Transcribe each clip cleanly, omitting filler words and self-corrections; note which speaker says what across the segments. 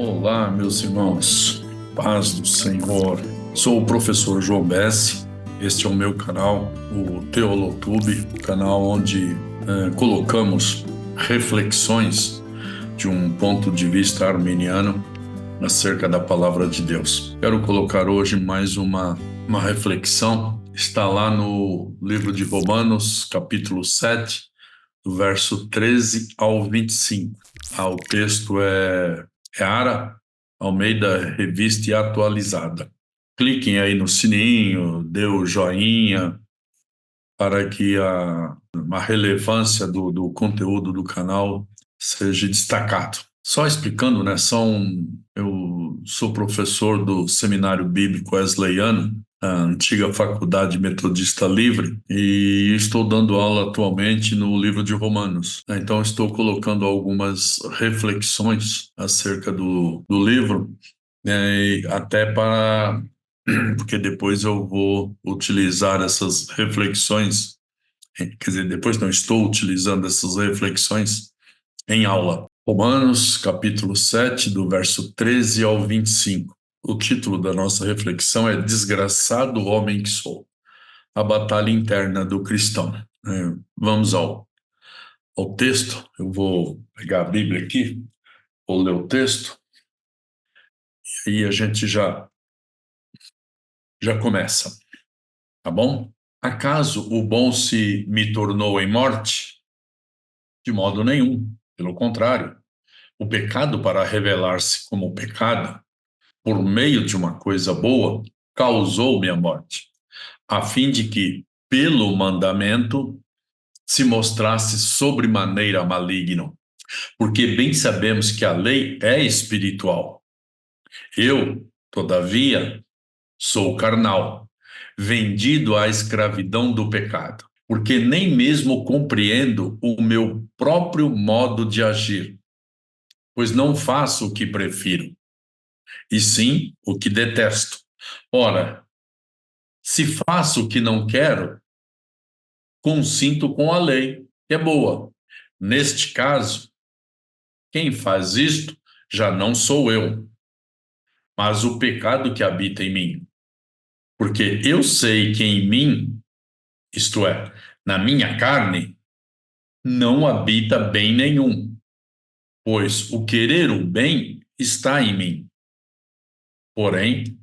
Speaker 1: Olá, meus irmãos, paz do Senhor. Sou o professor João Bessi. Este é o meu canal, o Teolotube, canal onde colocamos reflexões de um ponto de vista arminiano acerca da palavra de Deus. Quero colocar hoje mais uma reflexão. Está lá no livro de Romanos, capítulo 7, do verso 13 ao 25. O texto é Ara Almeida Revista e Atualizada. Cliquem aí no sininho, dê o joinha, para que a relevância do conteúdo do canal seja destacado. Só explicando, né? Eu sou professor do Seminário Bíblico Wesleyano, a antiga Faculdade Metodista Livre, e estou dando aula atualmente no livro de Romanos. Então, estou colocando algumas reflexões acerca do livro, até para... porque depois eu vou utilizar essas reflexões, quer dizer, depois não estou utilizando essas reflexões em aula. Romanos, capítulo 7, do verso 13 ao 25. O título da nossa reflexão é Desgraçado Homem que Sou, a batalha interna do cristão. Vamos ao texto. Eu vou pegar a Bíblia aqui, vou ler o texto, e aí a gente já começa, tá bom? Acaso o bom se me tornou em morte? De modo nenhum, pelo contrário. O pecado, para revelar-se como pecado, por meio de uma coisa boa, causou-me a morte, a fim de que, pelo mandamento, se mostrasse sobremaneira maligno. Porque bem sabemos que a lei é espiritual. Eu, todavia, sou carnal, vendido à escravidão do pecado, porque nem mesmo compreendo o meu próprio modo de agir, pois não faço o que prefiro, e sim o que detesto. Ora, se faço o que não quero, consinto com a lei, que é boa. Neste caso, quem faz isto já não sou eu, mas o pecado que habita em mim. Porque eu sei que em mim, isto é, na minha carne, não habita bem nenhum, pois o querer o bem está em mim, porém,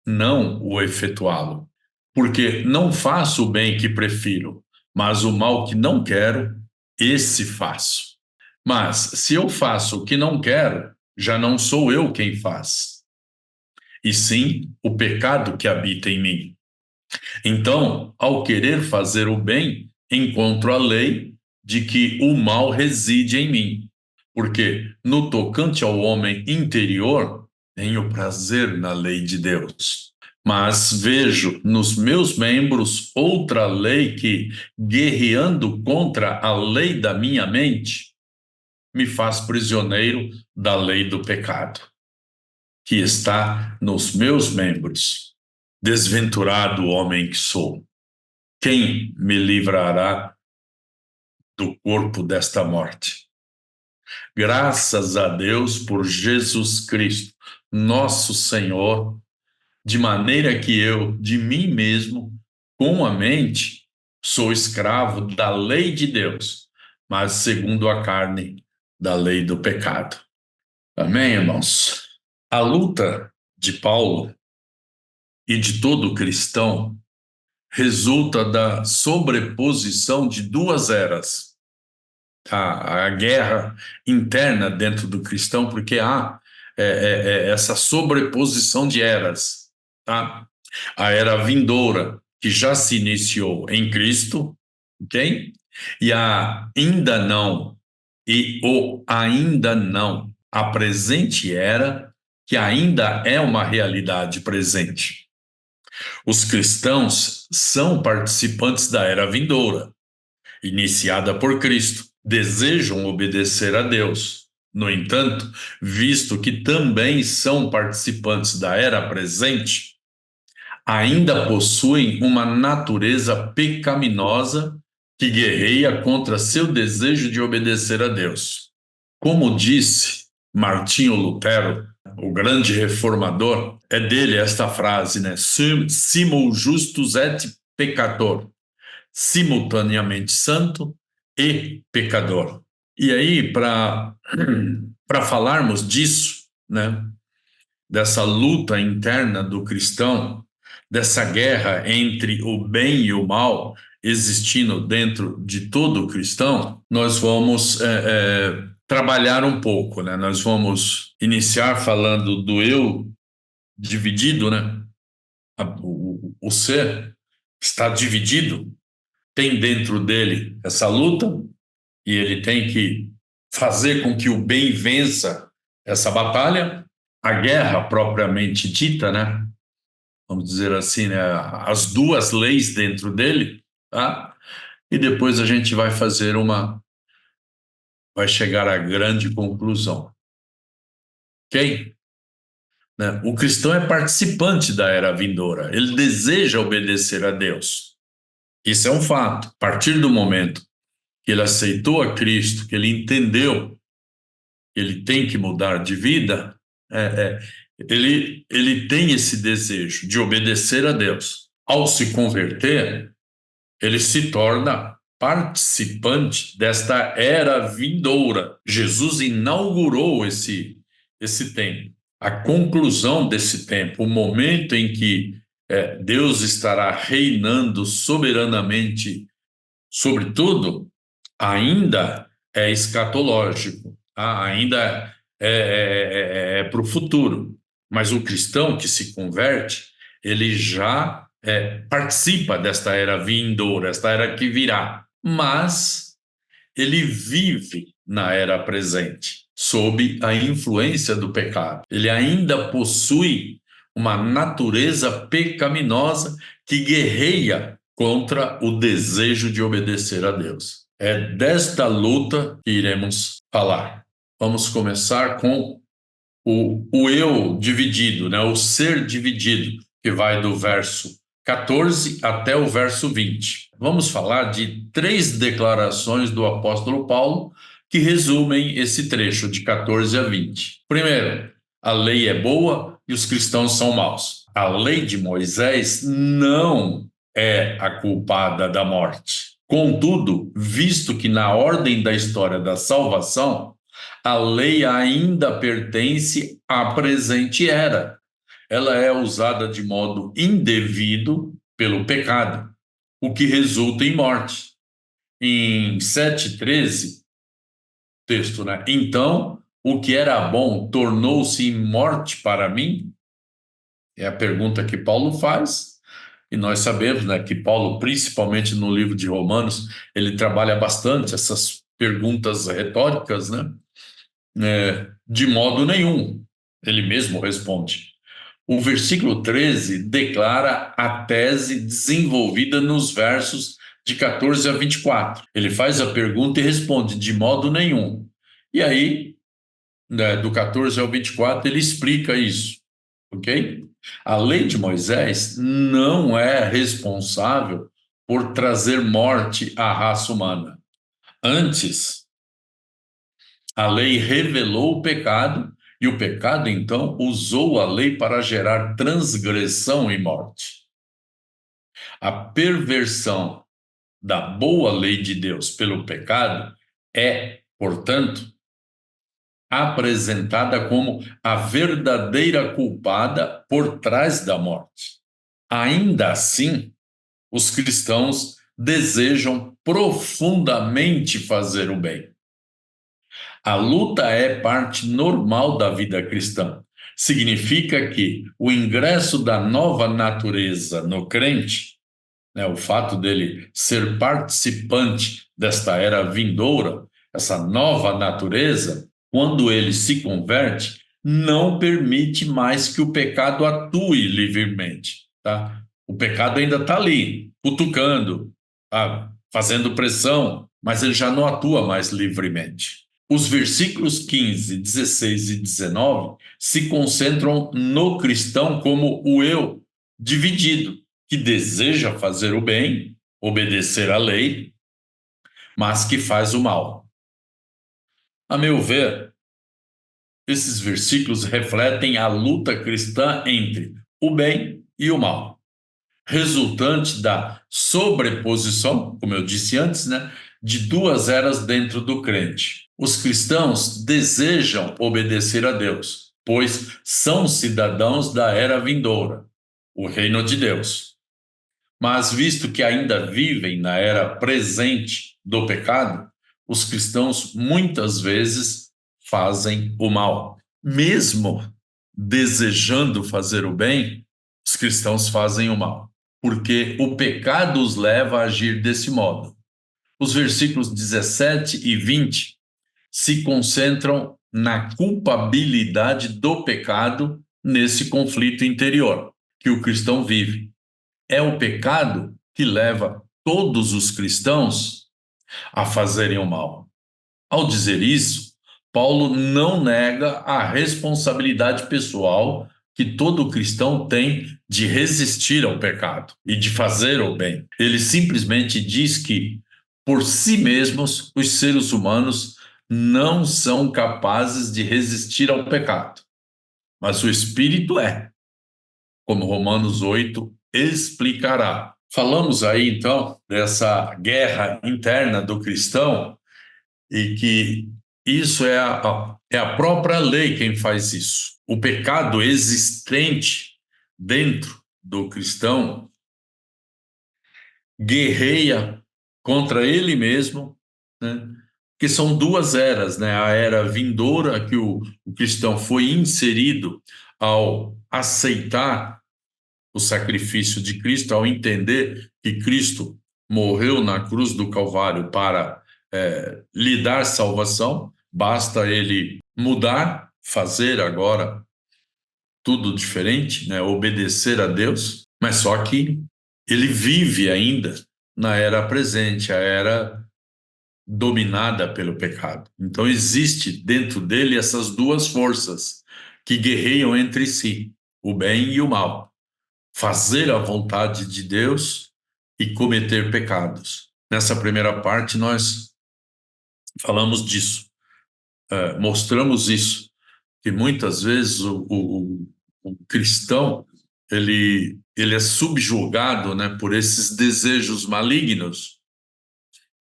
Speaker 1: não o efetuá-lo. Porque não faço o bem que prefiro, mas o mal que não quero, esse faço. Mas se eu faço o que não quero, já não sou eu quem faz, e sim o pecado que habita em mim. Então, ao querer fazer o bem, encontro a lei de que o mal reside em mim, porque no tocante ao homem interior, tenho prazer na lei de Deus. Mas vejo nos meus membros outra lei que, guerreando contra a lei da minha mente, me faz prisioneiro da lei do pecado, que está nos meus membros. Desventurado homem que sou, quem me livrará do corpo desta morte? Graças a Deus por Jesus Cristo, nosso Senhor, de maneira que eu, de mim mesmo, com a mente, sou escravo da lei de Deus, mas segundo a carne, da lei do pecado. Amém, irmãos? A luta de Paulo e de todo cristão resulta da sobreposição de duas eras. A guerra interna dentro do cristão, porque há essa sobreposição de eras, tá? A era vindoura, que já se iniciou em Cristo, ok? E a ainda não, e o ainda não, a presente era, que ainda é uma realidade presente. Os cristãos são participantes da era vindoura, iniciada por Cristo, desejam obedecer a Deus. No entanto, visto que também são participantes da era presente, ainda possuem uma natureza pecaminosa que guerreia contra seu desejo de obedecer a Deus. Como disse Martinho Lutero, o grande reformador, é dele esta frase, né? Simul justus et peccator, simultaneamente santo e pecador. E aí, para falarmos disso, né, dessa luta interna do cristão, dessa guerra entre o bem e o mal existindo dentro de todo cristão, nós vamos trabalhar um pouco, né? Nós vamos iniciar falando do eu dividido, né? O ser está dividido, tem dentro dele essa luta e ele tem que fazer com que o bem vença essa batalha, a guerra propriamente dita, né? Vamos dizer assim, né? As duas leis dentro dele, tá? E depois a gente vai chegar à grande conclusão, ok? Né? O cristão é participante da era vindoura, ele deseja obedecer a Deus. Isso é um fato. A partir do momento que ele aceitou a Cristo, que ele entendeu que ele tem que mudar de vida, é, é, ele tem esse desejo de obedecer a Deus. Ao se converter, ele se torna participante desta era vindoura. Jesus inaugurou esse tempo. A conclusão desse tempo, o momento em que Deus estará reinando soberanamente sobre tudo, ainda é escatológico, tá? Ainda é para o futuro. Mas o cristão que se converte, ele já participa desta era vindoura, esta era que virá. Mas ele vive na era presente, sob a influência do pecado. Ele ainda possui uma natureza pecaminosa que guerreia contra o desejo de obedecer a Deus. É desta luta que iremos falar. Vamos começar com o eu dividido, né? O ser dividido, que vai do verso 14 até o verso 20. Vamos falar de três declarações do apóstolo Paulo que resumem esse trecho de 14 a 20. Primeiro, a lei é boa e os cristãos são maus. A lei de Moisés não é a culpada da morte. Contudo, visto que na ordem da história da salvação, a lei ainda pertence à presente era. Ela é usada de modo indevido pelo pecado, o que resulta em morte. Em 7:13, texto, né? Então, o que era bom tornou-se em morte para mim? É a pergunta que Paulo faz. E nós sabemos, né, que Paulo, principalmente no livro de Romanos, ele trabalha bastante essas perguntas retóricas, né? De modo nenhum, ele mesmo responde. O versículo 13 declara a tese desenvolvida nos versos de 14 a 24. Ele faz a pergunta e responde: de modo nenhum. E aí, né, do 14 ao 24, ele explica isso, ok? A lei de Moisés não é responsável por trazer morte à raça humana. Antes, a lei revelou o pecado e o pecado, então, usou a lei para gerar transgressão e morte. A perversão da boa lei de Deus pelo pecado é, portanto, apresentada como a verdadeira culpada por trás da morte. Ainda assim, os cristãos desejam profundamente fazer o bem. A luta é parte normal da vida cristã. Significa que o ingresso da nova natureza no crente, né, o fato dele ser participante desta era vindoura, essa nova natureza, quando ele se converte, não permite mais que o pecado atue livremente, tá? O pecado ainda está ali, cutucando, tá? Fazendo pressão, mas ele já não atua mais livremente. Os versículos 15, 16 e 19 se concentram no cristão como o eu dividido, que deseja fazer o bem, obedecer à lei, mas que faz o mal. A meu ver, esses versículos refletem a luta cristã entre o bem e o mal, resultante da sobreposição, como eu disse antes, né, de duas eras dentro do crente. Os cristãos desejam obedecer a Deus, pois são cidadãos da era vindoura, o reino de Deus. Mas, visto que ainda vivem na era presente do pecado, os cristãos muitas vezes fazem o mal. Mesmo desejando fazer o bem, os cristãos fazem o mal, porque o pecado os leva a agir desse modo. Os versículos 17 e 20 se concentram na culpabilidade do pecado nesse conflito interior que o cristão vive. É o pecado que leva todos os cristãos a fazerem o mal. Ao dizer isso, Paulo não nega a responsabilidade pessoal que todo cristão tem de resistir ao pecado e de fazer o bem. Ele simplesmente diz que, por si mesmos, os seres humanos não são capazes de resistir ao pecado, mas o Espírito é, como Romanos 8 explicará. Falamos aí, então, dessa guerra interna do cristão e que isso é a própria lei quem faz isso. O pecado existente dentro do cristão guerreia contra ele mesmo, né? Que são duas eras, né? A era vindoura que o cristão foi inserido ao aceitar o sacrifício de Cristo, ao entender que Cristo morreu na cruz do Calvário para lhe dar salvação, basta ele mudar, fazer agora tudo diferente, né? Obedecer a Deus, mas só que ele vive ainda na era presente, a era dominada pelo pecado. Então existe dentro dele essas duas forças que guerreiam entre si, o bem e o mal. Fazer a vontade de Deus e cometer pecados. Nessa primeira parte, nós falamos disso, mostramos isso, que muitas vezes o cristão ele é subjugado, né, por esses desejos malignos,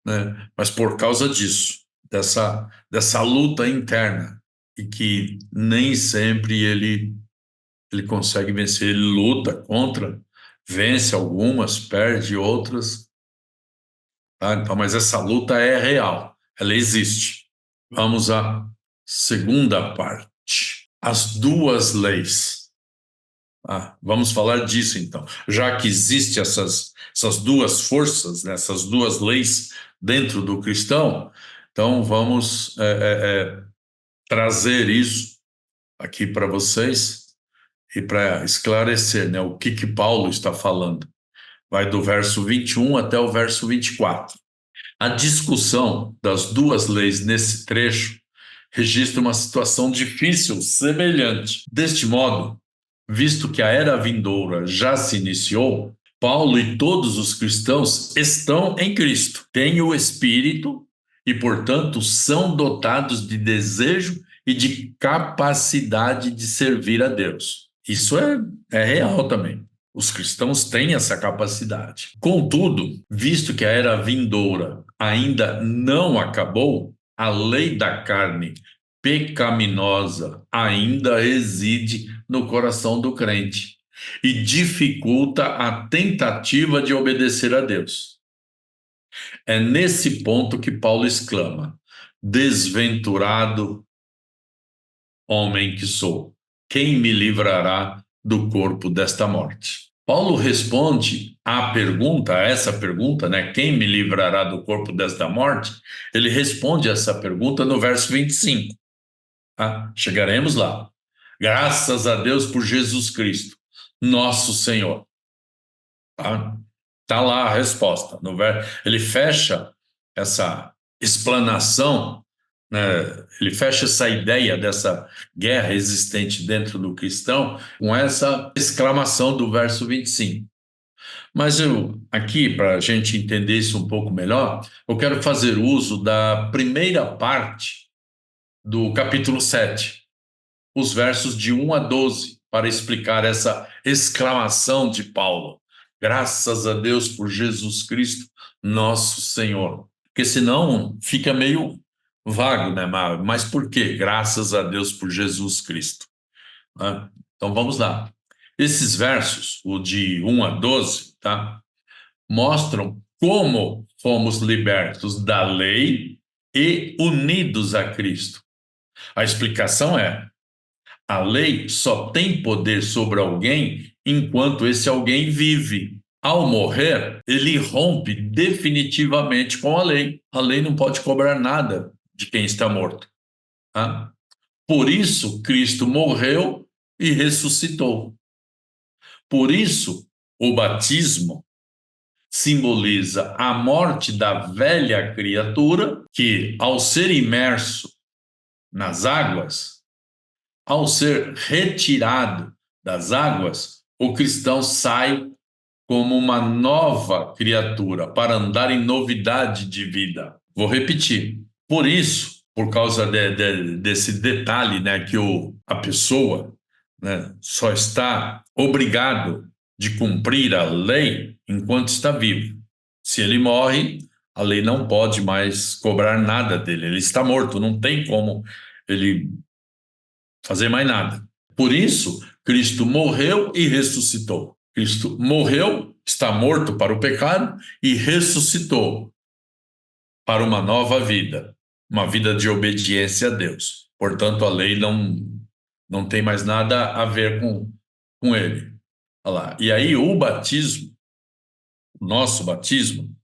Speaker 1: né, mas por causa disso, dessa luta interna, e que nem sempre ele consegue vencer, ele luta contra, vence algumas, perde outras, tá? Então, mas essa luta é real, ela existe. Vamos à segunda parte, as duas leis. Vamos falar disso então. Já que existem essas duas forças, né, essas duas leis dentro do cristão, então vamos trazer isso aqui para vocês e para esclarecer, né, o que Paulo está falando. Vai do verso 21 até o verso 24. A discussão das duas leis nesse trecho registra uma situação difícil, semelhante. Deste modo, visto que a era vindoura já se iniciou, Paulo e todos os cristãos estão em Cristo, têm o Espírito e, portanto, são dotados de desejo e de capacidade de servir a Deus. Isso é real também. Os cristãos têm essa capacidade. Contudo, visto que a era vindoura ainda não acabou, a lei da carne pecaminosa ainda reside no coração do crente e dificulta a tentativa de obedecer a Deus. É nesse ponto que Paulo exclama: desventurado homem que sou, quem me livrará do corpo desta morte? Paulo responde à pergunta, a essa pergunta, né? Quem me livrará do corpo desta morte? Ele responde essa pergunta no verso 25. Chegaremos lá. Graças a Deus por Jesus Cristo, nosso Senhor. Tá lá a resposta. Ele fecha essa explanação, né? Ele fecha essa ideia dessa guerra existente dentro do cristão com essa exclamação do verso 25. Mas aqui, para a gente entender isso um pouco melhor, eu quero fazer uso da primeira parte do capítulo 7. os versos de 1 a 12 para explicar essa exclamação de Paulo. Graças a Deus por Jesus Cristo, nosso Senhor. Porque senão fica meio vago, né? Mas por quê? Graças a Deus por Jesus Cristo. Né? Então vamos lá. Esses versos, o de 1 a 12, tá? Mostram como fomos libertos da lei e unidos a Cristo. A explicação é: a lei só tem poder sobre alguém enquanto esse alguém vive. Ao morrer, ele rompe definitivamente com a lei. A lei não pode cobrar nada de quem está morto. Tá? Por isso, Cristo morreu e ressuscitou. Por isso, o batismo simboliza a morte da velha criatura que, ao ser imerso nas águas, ao ser retirado das águas, o cristão sai como uma nova criatura para andar em novidade de vida. Vou repetir. Por isso, por causa desse detalhe, né, que a pessoa, né, só está obrigado de cumprir a lei enquanto está vivo. Se ele morre, a lei não pode mais cobrar nada dele. Ele está morto, não tem como ele fazer mais nada. Por isso, Cristo morreu e ressuscitou. Cristo morreu, está morto para o pecado e ressuscitou para uma nova vida, uma vida de obediência a Deus. Portanto, a lei não tem mais nada a ver com ele. Olha lá. E aí, o batismo, o nosso batismo,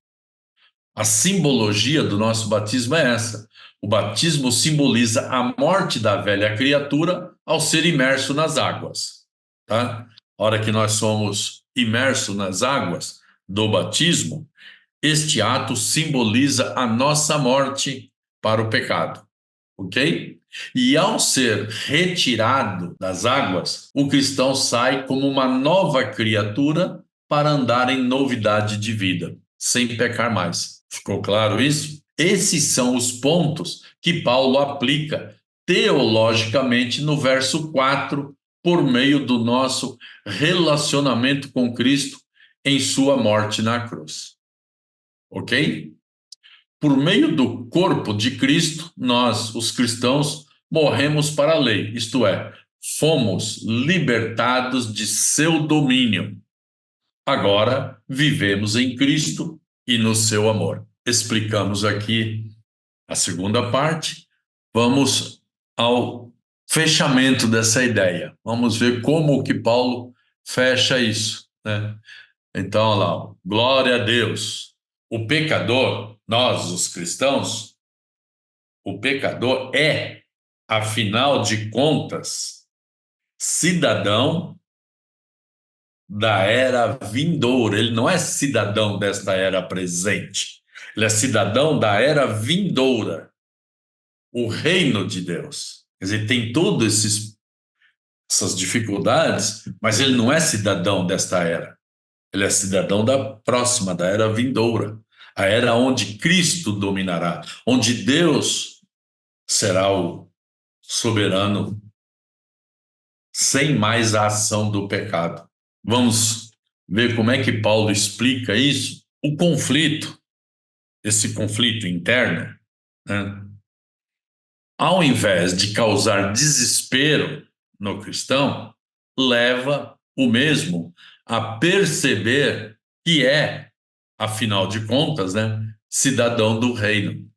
Speaker 1: a simbologia do nosso batismo é essa. O batismo simboliza a morte da velha criatura ao ser imerso nas águas. Tá? A hora que nós somos imersos nas águas do batismo, este ato simboliza a nossa morte para o pecado. Ok? E ao ser retirado das águas, o cristão sai como uma nova criatura para andar em novidade de vida, sem pecar mais. Ficou claro isso? Esses são os pontos que Paulo aplica teologicamente no verso 4, por meio do nosso relacionamento com Cristo em sua morte na cruz. Ok? Por meio do corpo de Cristo, nós, os cristãos, morremos para a lei, isto é, fomos libertados de seu domínio. Agora vivemos em Cristo e no seu amor. Explicamos aqui a segunda parte. Vamos ao fechamento dessa ideia. Vamos ver como que Paulo fecha isso, né? Então, olha lá, glória a Deus. O pecador, nós, os cristãos, o pecador é, afinal de contas, cidadão da era vindoura. Ele não é cidadão desta era presente. Ele é cidadão da era vindoura, o reino de Deus. Quer dizer, tem todas essas dificuldades, mas ele não é cidadão desta era. Ele é cidadão da próxima, da era vindoura. A era onde Cristo dominará, onde Deus será o soberano, sem mais a ação do pecado. Vamos ver como é que Paulo explica isso? O conflito, esse conflito interno, né? Ao invés de causar desespero no cristão, leva o mesmo a perceber que é, afinal de contas, né, cidadão do reino.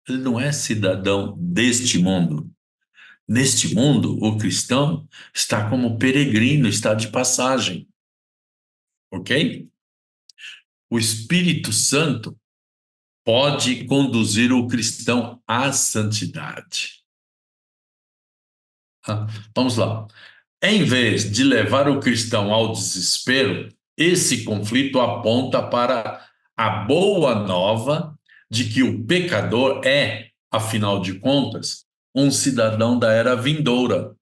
Speaker 1: Ele não é cidadão deste mundo. Neste mundo, o cristão está como peregrino, está de passagem. Ok? O Espírito Santo pode conduzir o cristão à santidade. Vamos lá. Em vez de levar o cristão ao desespero, esse conflito aponta para a boa nova de que o pecador é, afinal de contas, um cidadão da era vindoura.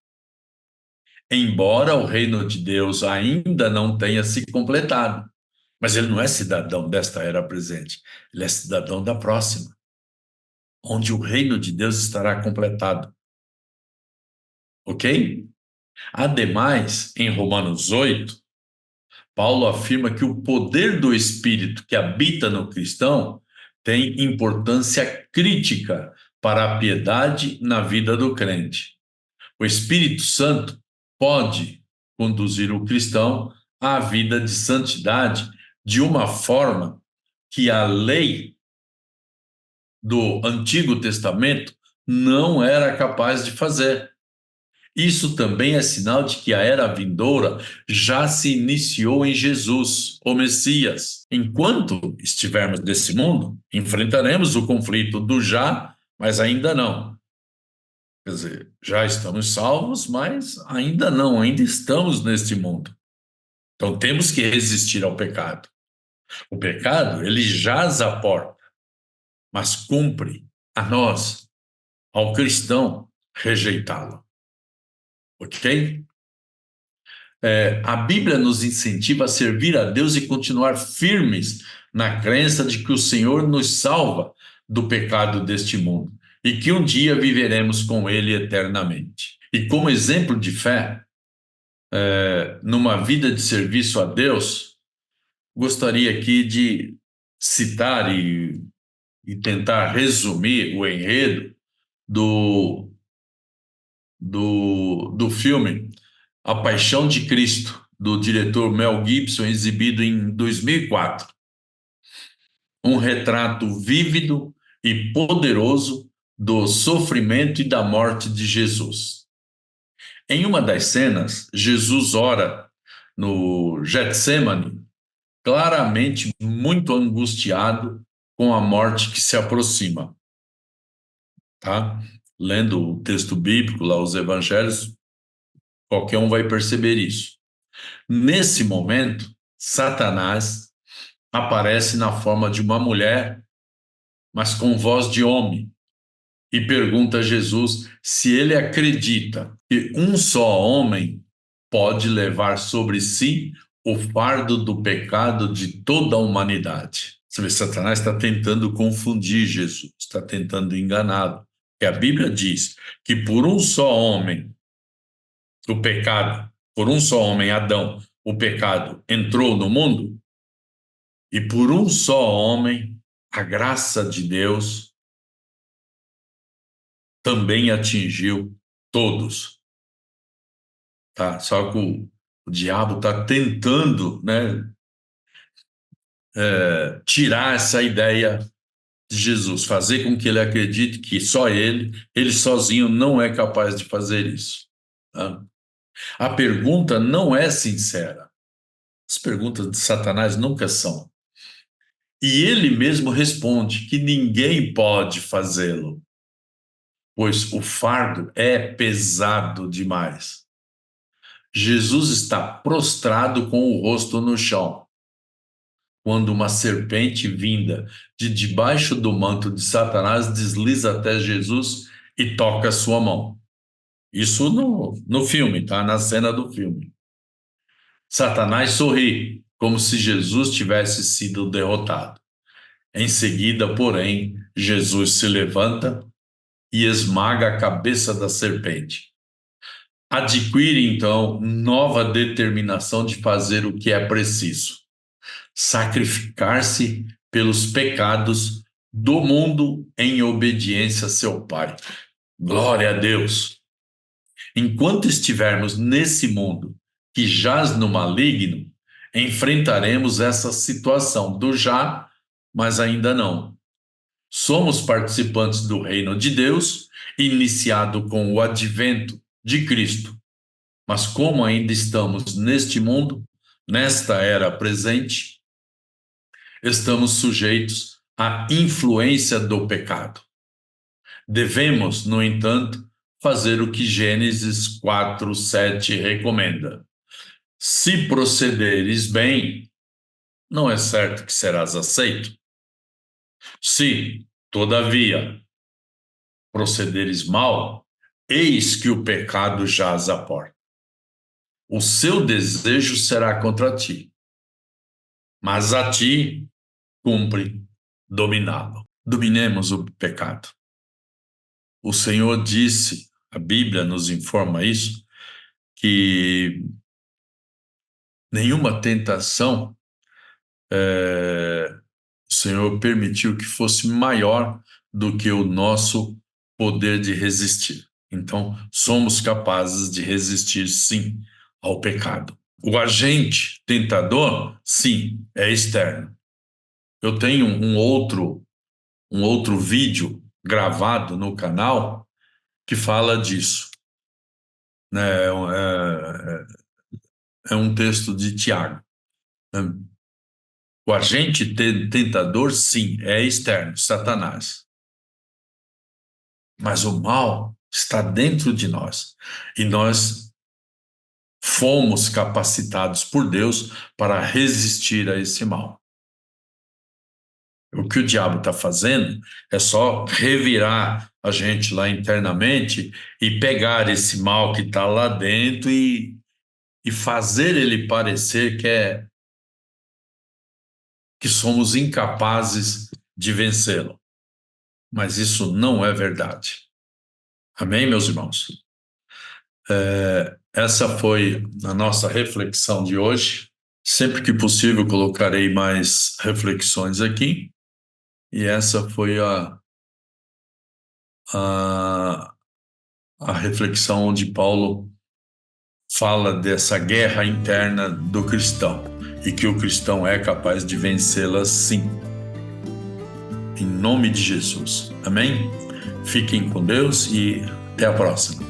Speaker 1: Embora o reino de Deus ainda não tenha se completado, mas ele não é cidadão desta era presente, ele é cidadão da próxima, onde o reino de Deus estará completado. ok? Ademais, em Romanos 8, Paulo afirma que o poder do Espírito que habita no cristão tem importância crítica para a piedade na vida do crente. O Espírito Santo pode conduzir o cristão à vida de santidade de uma forma que a lei do Antigo Testamento não era capaz de fazer. Isso também é sinal de que a era vindoura já se iniciou em Jesus, o Messias. Enquanto estivermos nesse mundo, enfrentaremos o conflito do já, mas ainda não. Quer dizer, já estamos salvos, mas ainda não, ainda estamos neste mundo. Então temos que resistir ao pecado. O pecado, ele jaz à porta, mas cumpre a nós, ao cristão, rejeitá-lo. Ok? A Bíblia nos incentiva a servir a Deus e continuar firmes na crença de que o Senhor nos salva do pecado deste mundo e que um dia viveremos com Ele eternamente. E como exemplo de fé, numa vida de serviço a Deus, gostaria aqui de citar e tentar resumir o enredo do, do filme A Paixão de Cristo, do diretor Mel Gibson, exibido em 2004. Um retrato vívido e poderoso do sofrimento e da morte de Jesus. Em uma das cenas, Jesus ora no Getsemane, claramente muito angustiado com a morte que se aproxima. Tá? Lendo o texto bíblico, lá os evangelhos, qualquer um vai perceber isso. Nesse momento, Satanás aparece na forma de uma mulher, mas com voz de homem, e pergunta a Jesus se ele acredita que um só homem pode levar sobre si o fardo do pecado de toda a humanidade. Você vê, Satanás está tentando confundir Jesus, está tentando enganá-lo. E a Bíblia diz que por um só homem, o pecado, por um só homem, Adão, o pecado entrou no mundo, e por um só homem, a graça de Deus também atingiu todos. Tá? Só que o diabo está tentando, né, tirar essa ideia de Jesus, fazer com que ele acredite que só ele sozinho não é capaz de fazer isso. Tá? A pergunta não é sincera. As perguntas de Satanás nunca são. E ele mesmo responde que ninguém pode fazê-lo, pois o fardo é pesado demais. Jesus está prostrado com o rosto no chão, quando uma serpente vinda de debaixo do manto de Satanás desliza até Jesus e toca sua mão. Isso no filme, tá? Na cena do filme. Satanás sorri, como se Jesus tivesse sido derrotado. Em seguida, porém, Jesus se levanta e esmaga a cabeça da serpente. Adquire, então, nova determinação de fazer o que é preciso: sacrificar-se pelos pecados do mundo em obediência a seu Pai. Glória a Deus! Enquanto estivermos nesse mundo que jaz no maligno, enfrentaremos essa situação do já, mas ainda não. Somos participantes do reino de Deus, iniciado com o advento de Cristo. Mas como ainda estamos neste mundo, nesta era presente, estamos sujeitos à influência do pecado. Devemos, no entanto, fazer o que Gênesis 4:7 recomenda. Se procederes bem, não é certo que serás aceito. Se, todavia, procederes mal, eis que o pecado jaz à porta. O seu desejo será contra ti, mas a ti cumpre dominá-lo. Dominemos o pecado. O Senhor disse a Bíblia nos informa isso, que nenhuma tentação o Senhor permitiu que fosse maior do que o nosso poder de resistir. Então, somos capazes de resistir, sim, ao pecado. O agente tentador, sim, é externo. Eu tenho um outro vídeo gravado no canal que fala disso. Né? É um texto de Tiago. O agente tentador, sim, é externo, Satanás. Mas o mal está dentro de nós. E nós fomos capacitados por Deus para resistir a esse mal. O que o diabo está fazendo é só revirar a gente lá internamente e pegar esse mal que está lá dentro e fazer ele parecer que somos incapazes de vencê-lo. Mas isso não é verdade. Amém, meus irmãos? Essa foi a nossa reflexão de hoje. Sempre que possível, colocarei mais reflexões aqui. E essa foi a, a reflexão onde Paulo fala dessa guerra interna do cristão e que o cristão é capaz de vencê-la sim. Em nome de Jesus. Amém? Fiquem com Deus e até a próxima.